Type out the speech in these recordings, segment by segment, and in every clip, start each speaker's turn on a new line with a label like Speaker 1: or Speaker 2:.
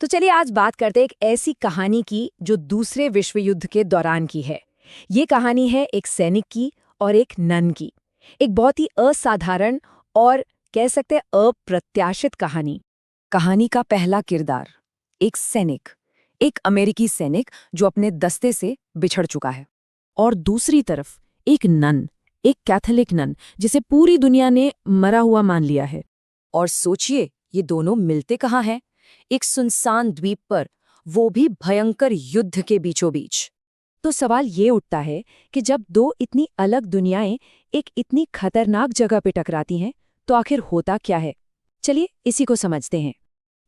Speaker 1: तो चलिए आज बात करते हैं एक ऐसी कहानी की जो दूसरे विश्व युद्ध के दौरान की है। ये कहानी है एक सैनिक की और एक नन की। एक बहुत ही असाधारण और कह सकते हैं अप्रत्याशित कहानी। कहानी का पहला किरदार एक सैनिक, एक अमेरिकी सैनिक जो अपने दस्ते से बिछड़ चुका है। और दूसरी तरफ एक नन, एक कैथोलिक नन जिसे पूरी दुनिया ने मरा हुआ मान लिया है। और सोचिए ये दोनों मिलते कहाँ हैं? एक सुनसान द्वीप पर, वो भी भयंकर युद्ध के बीचों बीच। तो सवाल ये उठता है कि जब दो इतनी अलग दुनियाएं एक इतनी खतरनाक जगह पे टकराती हैं तो आखिर होता क्या है? चलिए इसी को समझते हैं।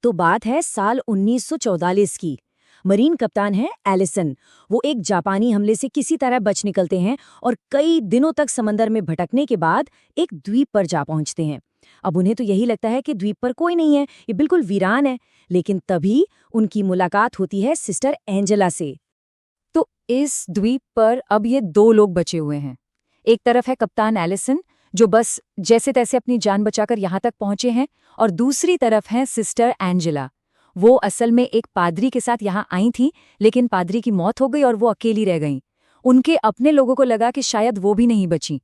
Speaker 1: तो बात है साल 1944 की। मरीन कप्तान है एलिसन। वो एक जापानी हमले से किसी तरह बच निकलते हैं और कई दिनों तक समंदर में भटकने के बाद एक द्वीप पर जा पहुंचते हैं। अब उन्हें तो यही लगता है कि द्वीप पर कोई नहीं है, ये बिल्कुल वीरान है। लेकिन तभी उनकी मुलाकात होती है सिस्टर एंजेला से। तो इस द्वीप पर अब ये दो लोग बचे हुए हैं। एक तरफ है कप्तान एलिसन जो बस जैसे तैसे अपनी जान बचाकर यहाँ तक पहुंचे हैं, और दूसरी तरफ है सिस्टर एंजेला। वो असल में एक पादरी के साथ यहाँ आई थी, लेकिन पादरी की मौत हो गई और वो अकेली रह गईं। उनके अपने लोगों को लगा कि शायद वो भी नहीं बची।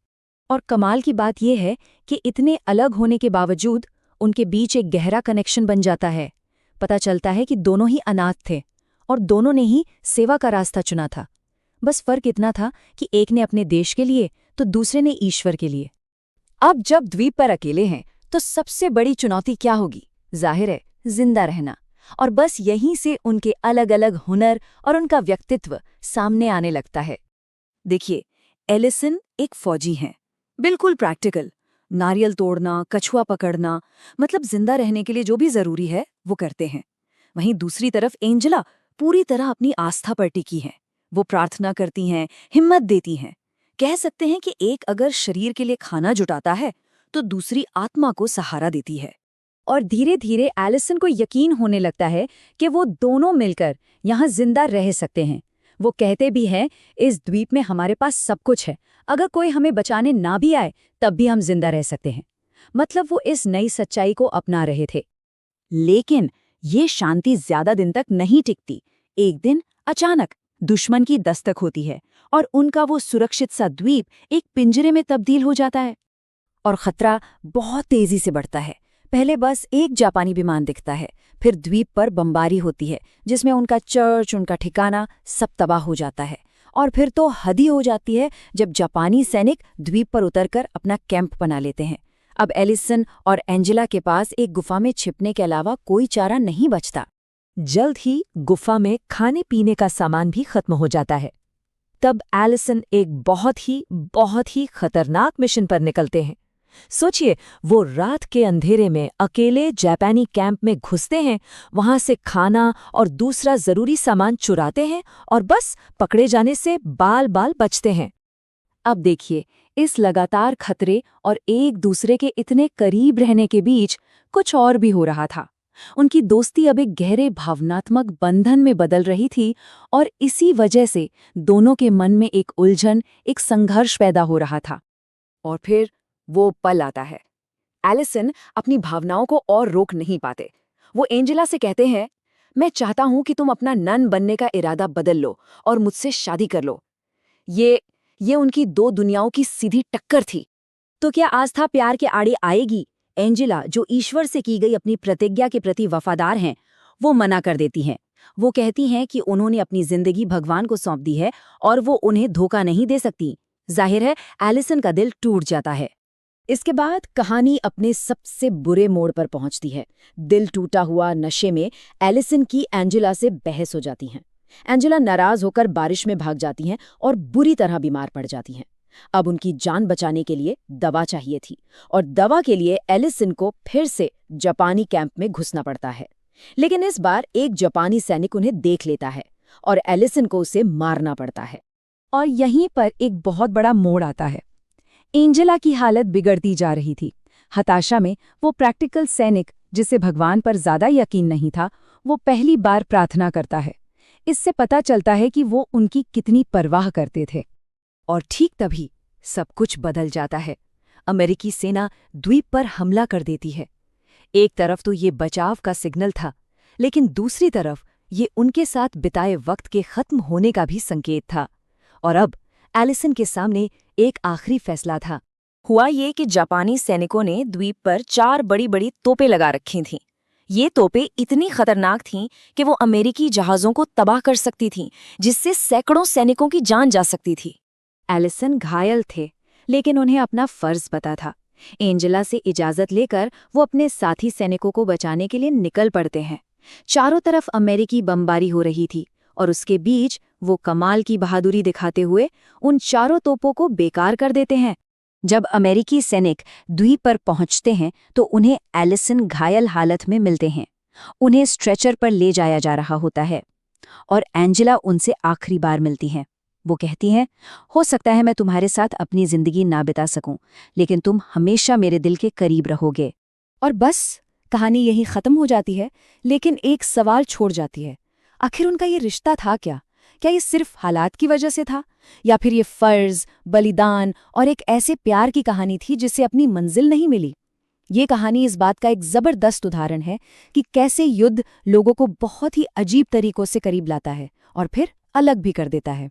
Speaker 1: और कमाल की बात यह है कि इतने अलग होने के बावजूद उनके बीच एक गहरा कनेक्शन बन जाता है। पता चलता है कि दोनों ही अनाथ थे और दोनों ने ही सेवा का रास्ता चुना था। बस फर्क इतना था कि एक ने अपने देश के लिए तो दूसरे ने ईश्वर के लिए। अब जब द्वीप पर अकेले हैं तो सबसे बड़ी चुनौती क्या होगी? जाहिर है जिंदा रहना। और बस यहीं से उनके अलग अलग हुनर और उनका व्यक्तित्व सामने आने लगता है। देखिए, एलिसन एक फौजी हैं, बिल्कुल प्रैक्टिकल। नारियल तोड़ना, कछुआ पकड़ना, मतलब जिंदा रहने के लिए जो भी जरूरी है वो करते हैं। वहीं दूसरी तरफ एंजेला पूरी तरह अपनी आस्था पर टिकी हैं। वो प्रार्थना करती हैं, हिम्मत देती हैं। कह सकते हैं कि एक अगर शरीर के लिए खाना जुटाता है तो दूसरी आत्मा को सहारा देती है। और धीरे धीरे एलिसन को यकीन होने लगता है कि वो दोनों मिलकर यहाँ जिंदा रह सकते हैं। वो कहते भी हैं, इस द्वीप में हमारे पास सब कुछ है, अगर कोई हमें बचाने ना भी आए तब भी हम जिंदा रह सकते हैं। मतलब वो इस नई सच्चाई को अपना रहे थे। लेकिन ये शांति ज्यादा दिन तक नहीं टिकती। एक दिन अचानक दुश्मन की दस्तक होती है और उनका वो सुरक्षित सा द्वीप एक पिंजरे में तब्दील हो जाता है। और खतरा बहुत तेजी से बढ़ता है। पहले बस एक जापानी विमान दिखता है, फिर द्वीप पर बमबारी होती है जिसमें उनका चर्च, उनका ठिकाना सब तबाह हो जाता है। और फिर तो हद ही हो जाती है जब जापानी सैनिक द्वीप पर उतरकर अपना कैंप बना लेते हैं। अब एलिसन और एंजेला के पास एक गुफा में छिपने के अलावा कोई चारा नहीं बचता। जल्द ही गुफा में खाने पीने का सामान भी खत्म हो जाता है। तब एलिसन एक बहुत ही खतरनाक मिशन पर निकलते हैं। सोचिए, वो रात के अंधेरे में अकेले जापानी कैंप में घुसते हैं, वहां से खाना और दूसरा जरूरी सामान चुराते हैं और बस पकड़े जाने से बाल बाल बचते हैं। अब देखिए, इस लगातार खतरे और एक दूसरे के इतने करीब रहने के बीच कुछ और भी हो रहा था। उनकी दोस्ती अब एक गहरे भावनात्मक बंधन में बदल रही थी और इसी वजह से दोनों के मन में एक उलझन, एक संघर्ष पैदा हो रहा था। और फिर वो पल आता है। एलिसन अपनी भावनाओं को और रोक नहीं पाते। वो एंजेला से कहते हैं, मैं चाहता हूं कि तुम अपना नन बनने का इरादा बदल लो और मुझसे शादी कर लो। ये उनकी दो दुनियाओं की सीधी टक्कर थी। तो क्या आस्था प्यार के आड़े आएगी? एंजेला, जो ईश्वर से की गई अपनी प्रतिज्ञा के प्रति वफादार हैं, वो मना कर देती हैं। वो कहती हैं कि उन्होंने अपनी जिंदगी भगवान को सौंप दी है और वो उन्हें धोखा नहीं दे सकती। जाहिर है एलिसन का दिल टूट जाता है। इसके बाद कहानी अपने सबसे बुरे मोड़ पर पहुंचती है। दिल टूटा हुआ नशे में एलिसन की एंजेला से बहस हो जाती हैं। एंजेला नाराज होकर बारिश में भाग जाती हैं और बुरी तरह बीमार पड़ जाती हैं। अब उनकी जान बचाने के लिए दवा चाहिए थी और दवा के लिए एलिसन को फिर से जापानी कैंप में घुसना पड़ता है। लेकिन इस बार एक जापानी सैनिक उन्हें देख लेता है और एलिसन को उसे मारना पड़ता है। और यहीं पर एक बहुत बड़ा मोड़ आता है। एंजेला की हालत बिगड़ती जा रही थी। हताशा में वो प्रैक्टिकल सैनिक, जिसे भगवान पर ज्यादा यकीन नहीं था, वो पहली बार प्रार्थना करता है। इससे पता चलता है कि वो उनकी कितनी परवाह करते थे। और ठीक तभी सब कुछ बदल जाता है। अमेरिकी सेना द्वीप पर हमला कर देती है। एक तरफ तो ये बचाव का सिग्नल था, लेकिन दूसरी तरफ ये उनके साथ बिताए वक्त के खत्म होने का भी संकेत था। और अब एलिसन के सामने एक आखिरी फैसला था। हुआ ये कि जापानी सैनिकों ने द्वीप पर 4 बड़ी-बड़ी तोपें लगा रखी थीं। ये तोपें इतनी खतरनाक थीं कि वो अमेरिकी जहाज़ों को तबाह कर सकती थीं, जिससे सैकड़ों सैनिकों की जान जा सकती थी। एलिसन घायल थे, लेकिन उन्हें अपना फर्ज पता था। एंजेला से इजाजत लेकर वो अपने साथी सैनिकों को बचाने के लिए निकल पड़ते हैं। चारों तरफ अमेरिकी बमबारी हो रही थी और उसके बीच वो कमाल की बहादुरी दिखाते हुए उन चारों तोपों को बेकार कर देते हैं। जब अमेरिकी सैनिक द्वीप पर पहुंचते हैं तो उन्हें एलिसन घायल हालत में मिलते हैं। उन्हें स्ट्रेचर पर ले जाया जा रहा होता है और एंजेला उनसे आखिरी बार मिलती हैं। वो कहती हैं, हो सकता है मैं तुम्हारे साथ अपनी जिंदगी ना बिता सकूं, लेकिन तुम हमेशा मेरे दिल के करीब रहोगे। और बस कहानी यही खत्म हो जाती है, लेकिन एक सवाल छोड़ जाती है। आखिर उनका ये रिश्ता था क्या? क्या ये सिर्फ हालात की वजह से था, या फिर ये फर्ज, बलिदान और एक ऐसे प्यार की कहानी थी जिससे अपनी मंजिल नहीं मिली? ये कहानी इस बात का एक जबरदस्त उदाहरण है कि कैसे युद्ध लोगों को बहुत ही अजीब तरीकों से करीब लाता है और फिर अलग भी कर देता है।